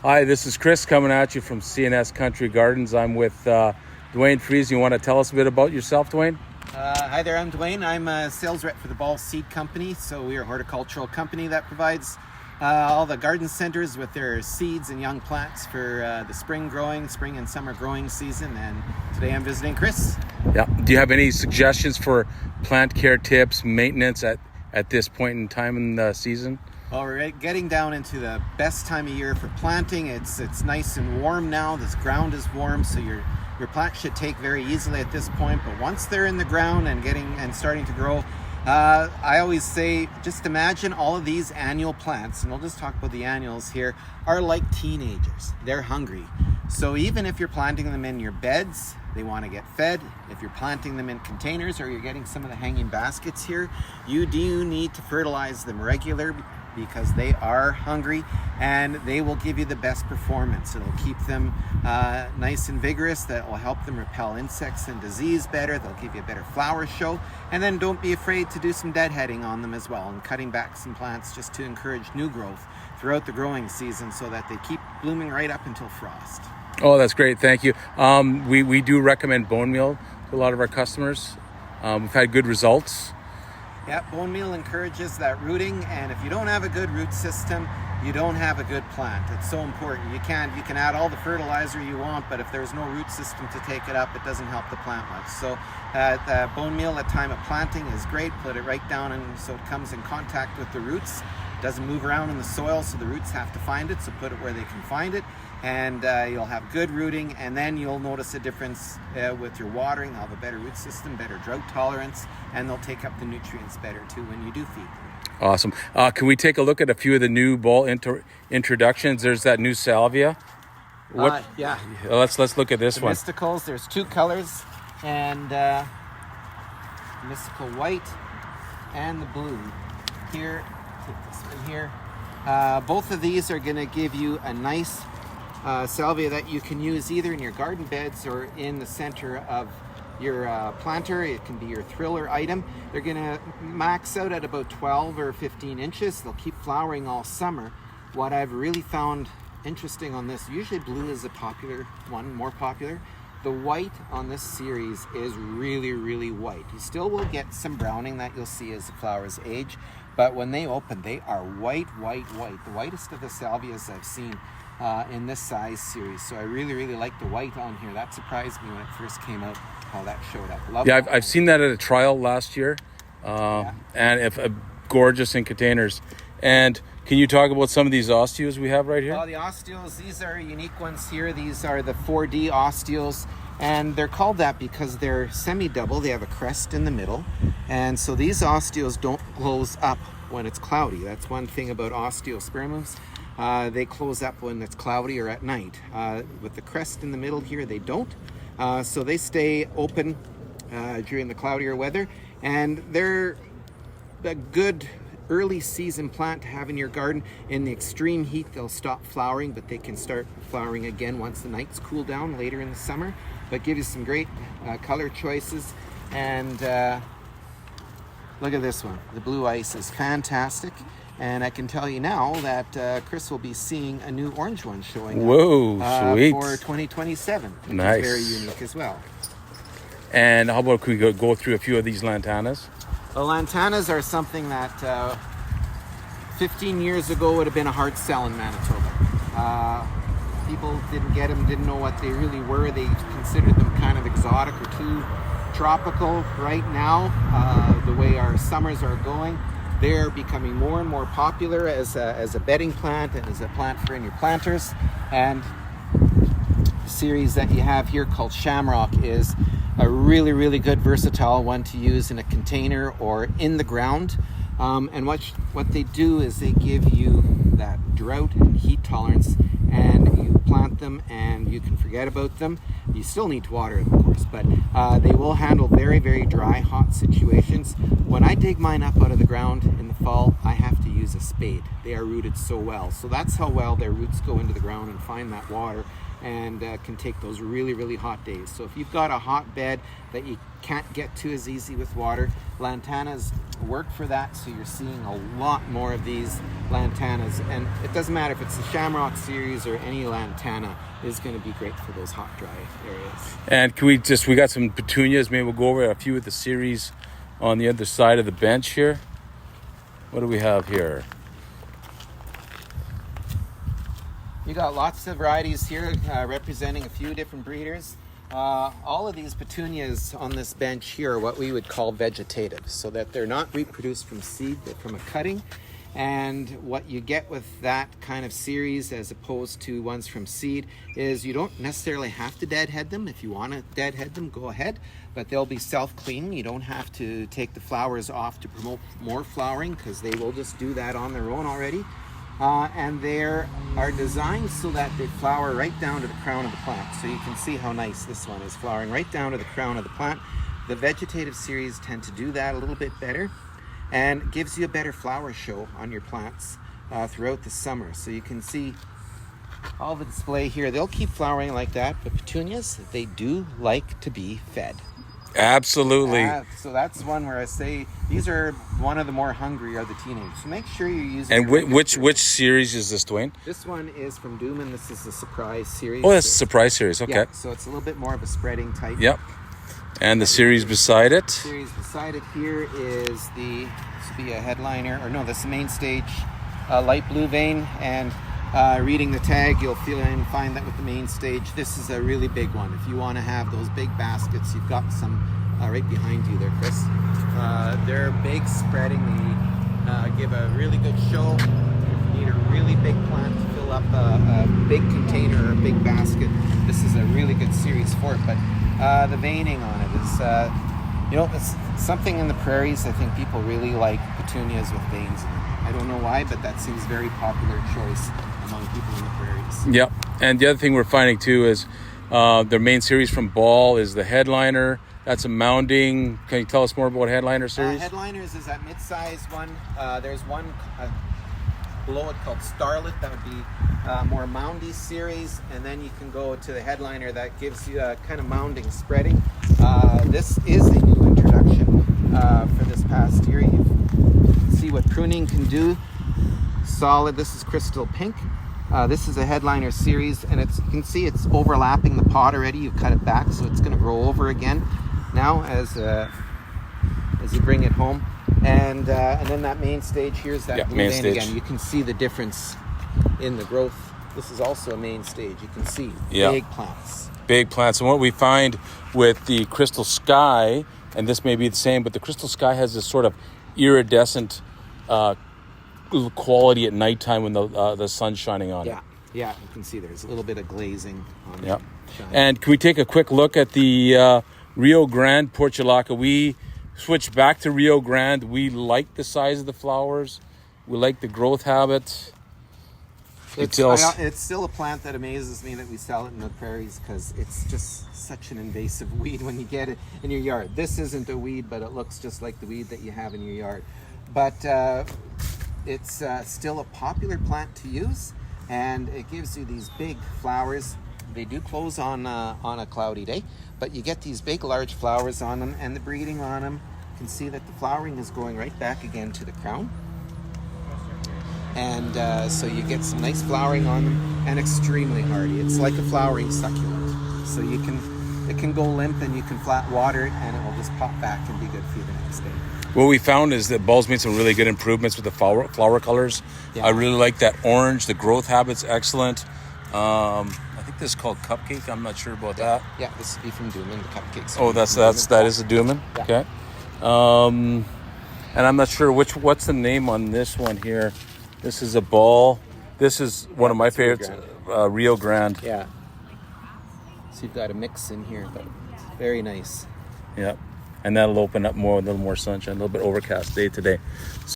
Hi, this is Chris coming at you from CNS Country Gardens. I'm with Dwayne Friesen. You want to tell us a bit about yourself, Dwayne? Hi there, I'm Dwayne. I'm a sales rep for the Ball Seed Company. So we are a horticultural company that provides all the garden centers with their seeds and young plants for the spring and summer growing season. And today I'm visiting Chris. Yeah. Do you have any suggestions for plant care tips, maintenance at this point in time in the season? Well, we're getting down into the best time of year for planting. It's nice and warm now. This ground is warm, so your plants should take very easily at this point. But once they're in the ground and starting to grow, I always say, just imagine all of these annual plants, and we'll just talk about the annuals here, are like teenagers. They're hungry. So even if you're planting them in your beds, they want to get fed. If you're planting them in containers or you're getting some of the hanging baskets here, you do need to fertilize them regular, because they are hungry and they will give you the best performance. It'll keep them nice and vigorous. That will help them repel insects and disease better. They'll give you a better flower show. And then don't be afraid to do some deadheading on them as well, and cutting back some plants just to encourage new growth throughout the growing season so that they keep blooming right up until frost. Oh, that's great. Thank you. We do recommend bone meal to a lot of our customers. We've had good results. Yeah, bone meal encourages that rooting, and if you don't have a good root system, you don't have a good plant. It's so important. You can add all the fertilizer you want, but if there's no root system to take it up, it doesn't help the plant much. So the bone meal at time of planting is great. Put it right down, and so it comes in contact with the roots. It doesn't move around in the soil, so the roots have to find it, so put it where they can find it. And you'll have good rooting, and then you'll notice a difference with your watering. They'll have a better root system, better drought tolerance, and they'll take up the nutrients better too when you do feed them. Awesome. Can we take a look at a few of the new ball introductions? There's that new salvia. Yeah. Let's look at this The one. Mysticals, there's two colors, and mystical white and the blue. Here, take this one here. Both of these are going to give you a nice salvia that you can use either in your garden beds or in the center of your planter. It can be your thriller item. They're going to max out at about 12 or 15 inches. They'll keep flowering all summer. What I've really found interesting on this, usually blue is a popular one, more popular. The white on this series is really, really white. You still will get some browning that you'll see as the flowers age, but when they open, they are white, white, white. The whitest of the salvias I've seen in this size series. So I really, really like the white on here. That surprised me when it first came out, how that showed up. Love Yeah, I've seen that at a trial last year, and if gorgeous in containers. And can you talk about some of these osteos we have right here? Well, the osteos, these are unique ones here. These are the 4D osteos, and they're called that because they're semi-double. They have a crest in the middle, and so these osteos don't close up when it's cloudy. That's one thing about osteospermums. They close up when it's cloudy or at night. With the crest in the middle here, they don't. So they stay open during the cloudier weather, and they're a good early season plant to have in your garden. In the extreme heat, they'll stop flowering, but they can start flowering again once the nights cool down later in the summer. But give you some great color choices. And look at this one. The blue ice is fantastic. And I can tell you now that Chris will be seeing a new orange one showing up sweet. for 2027, which Nice. is very unique as well. And how about we go through a few of these lantanas? The lantanas are something that 15 years ago would have been a hard sell in Manitoba. People didn't get them, didn't know what they really were. They considered them kind of exotic or too tropical. Right now, the way our summers are going, they're becoming more and more popular as a bedding plant and as a plant for in your planters. And the series that you have here called Shamrock is a really, really good versatile one to use in a container or in the ground. And what they do is they give you that drought and heat tolerance, and you plant them and you can forget about them. You still need to water them, of course, but they will handle very, very dry, hot situations. When I dig mine up out of the ground in the fall, I have to use a spade. They are rooted so well. So that's how well their roots go into the ground and find that water and can take those really, really hot days. So if you've got a hot bed that you can't get to as easy with water, lantanas work for that. So you're seeing a lot more of these lantanas, and it doesn't matter if it's the Shamrock series or any lantana is going to be great for those hot, dry areas. And can we got some petunias. Maybe we'll go over a few of the series on the other side of the bench here. What do we have here? You got lots of varieties here representing a few different breeders. All of these petunias on this bench here are what we would call vegetative, so that they're not reproduced from seed, but from a cutting. And what you get with that kind of series as opposed to ones from seed is you don't necessarily have to deadhead them. If you want to deadhead them, go ahead, but they'll be self-cleaning. You don't have to take the flowers off to promote more flowering, because they will just do that on their own already. And they are designed so that they flower right down to the crown of the plant. So you can see how nice this one is, flowering right down to the crown of the plant. The vegetative series tend to do that a little bit better, and gives you a better flower show on your plants throughout the summer. So you can see all the display here. They'll keep flowering like that, but petunias, they do like to be fed. Absolutely. So that's one where I say these are one of the more hungry are the teenagers. So make sure you're using. And which series is this, Dwayne? This one is from Dooman. This is the surprise series. Oh, that's a surprise series. Okay. Yeah, so it's a little bit more of a spreading type. Yep. And the series beside it. The series beside it here is this will be a headliner, or no, this is the main stage, light blue vein. And reading the tag, you'll find that with the main stage, this is a really big one. If you want to have those big baskets, you've got some right behind you there, Chris. They're big, spreading. They give a really good show. If you need a really big plant to fill up a big container or a big basket, this is a really good series for it. But the veining on it is, it's something in the prairies. I think people really like petunias with veins in them. I don't know why, but that seems very popular choice among people in the prairies. Yep. And the other thing we're finding too is their main series from Ball is the headliner. That's a mounding. Can you tell us more about headliner series? Headliners is that mid-size one. There's one below it called Starlet. That would be more moundy series. And then you can go to the headliner that gives you a kind of mounding spreading. This is a new introduction for this past year. You can see what pruning can do. Solid. This is Crystal Pink. This is a headliner series, and you can see it's overlapping the pot already. You've cut it back, so it's going to grow over again now as you bring it home. And then that main stage, here's that blue vein again. You can see the difference in the growth. This is also a main stage. You can see big plants. Big plants. And what we find with the Crystal Sky, and this may be the same, but the Crystal Sky has this sort of iridescent quality at nighttime when the sun's shining on it. Yeah, you can see there's a little bit of glazing on it. Yeah. And can we take a quick look at the Rio Grande Portulaca? We switched back to Rio Grande. We like the size of the flowers. We like the growth habit. It's still a plant that amazes me that we sell it in the prairies, because it's just such an invasive weed when you get it in your yard. This isn't a weed, but it looks just like the weed that you have in your yard. But it's still a popular plant to use, and it gives you these big flowers. They do close on a cloudy day, but you get these big, large flowers on them, and the breeding on them. You can see that the flowering is going right back again to the crown. And so you get some nice flowering on them, and extremely hardy. It's like a flowering succulent. So it can go limp, and you can flat water it, and it will just pop back and be good for you the next day. What we found is that Ball's made some really good improvements with the flower colors. Yeah. I really like that orange. The growth habit's excellent. I think this is called Cupcake. I'm not sure about that. Yeah, this would be from Dooman, the Cupcakes. Oh, that is a Dooman? Yeah. Okay. And I'm not sure what's the name on this one here. This is a Ball. This is one of my favorites, Rio Grande. Yeah. So you've got a mix in here, but very nice. Yeah. And that'll open up more, a little more sunshine, a little bit overcast day today.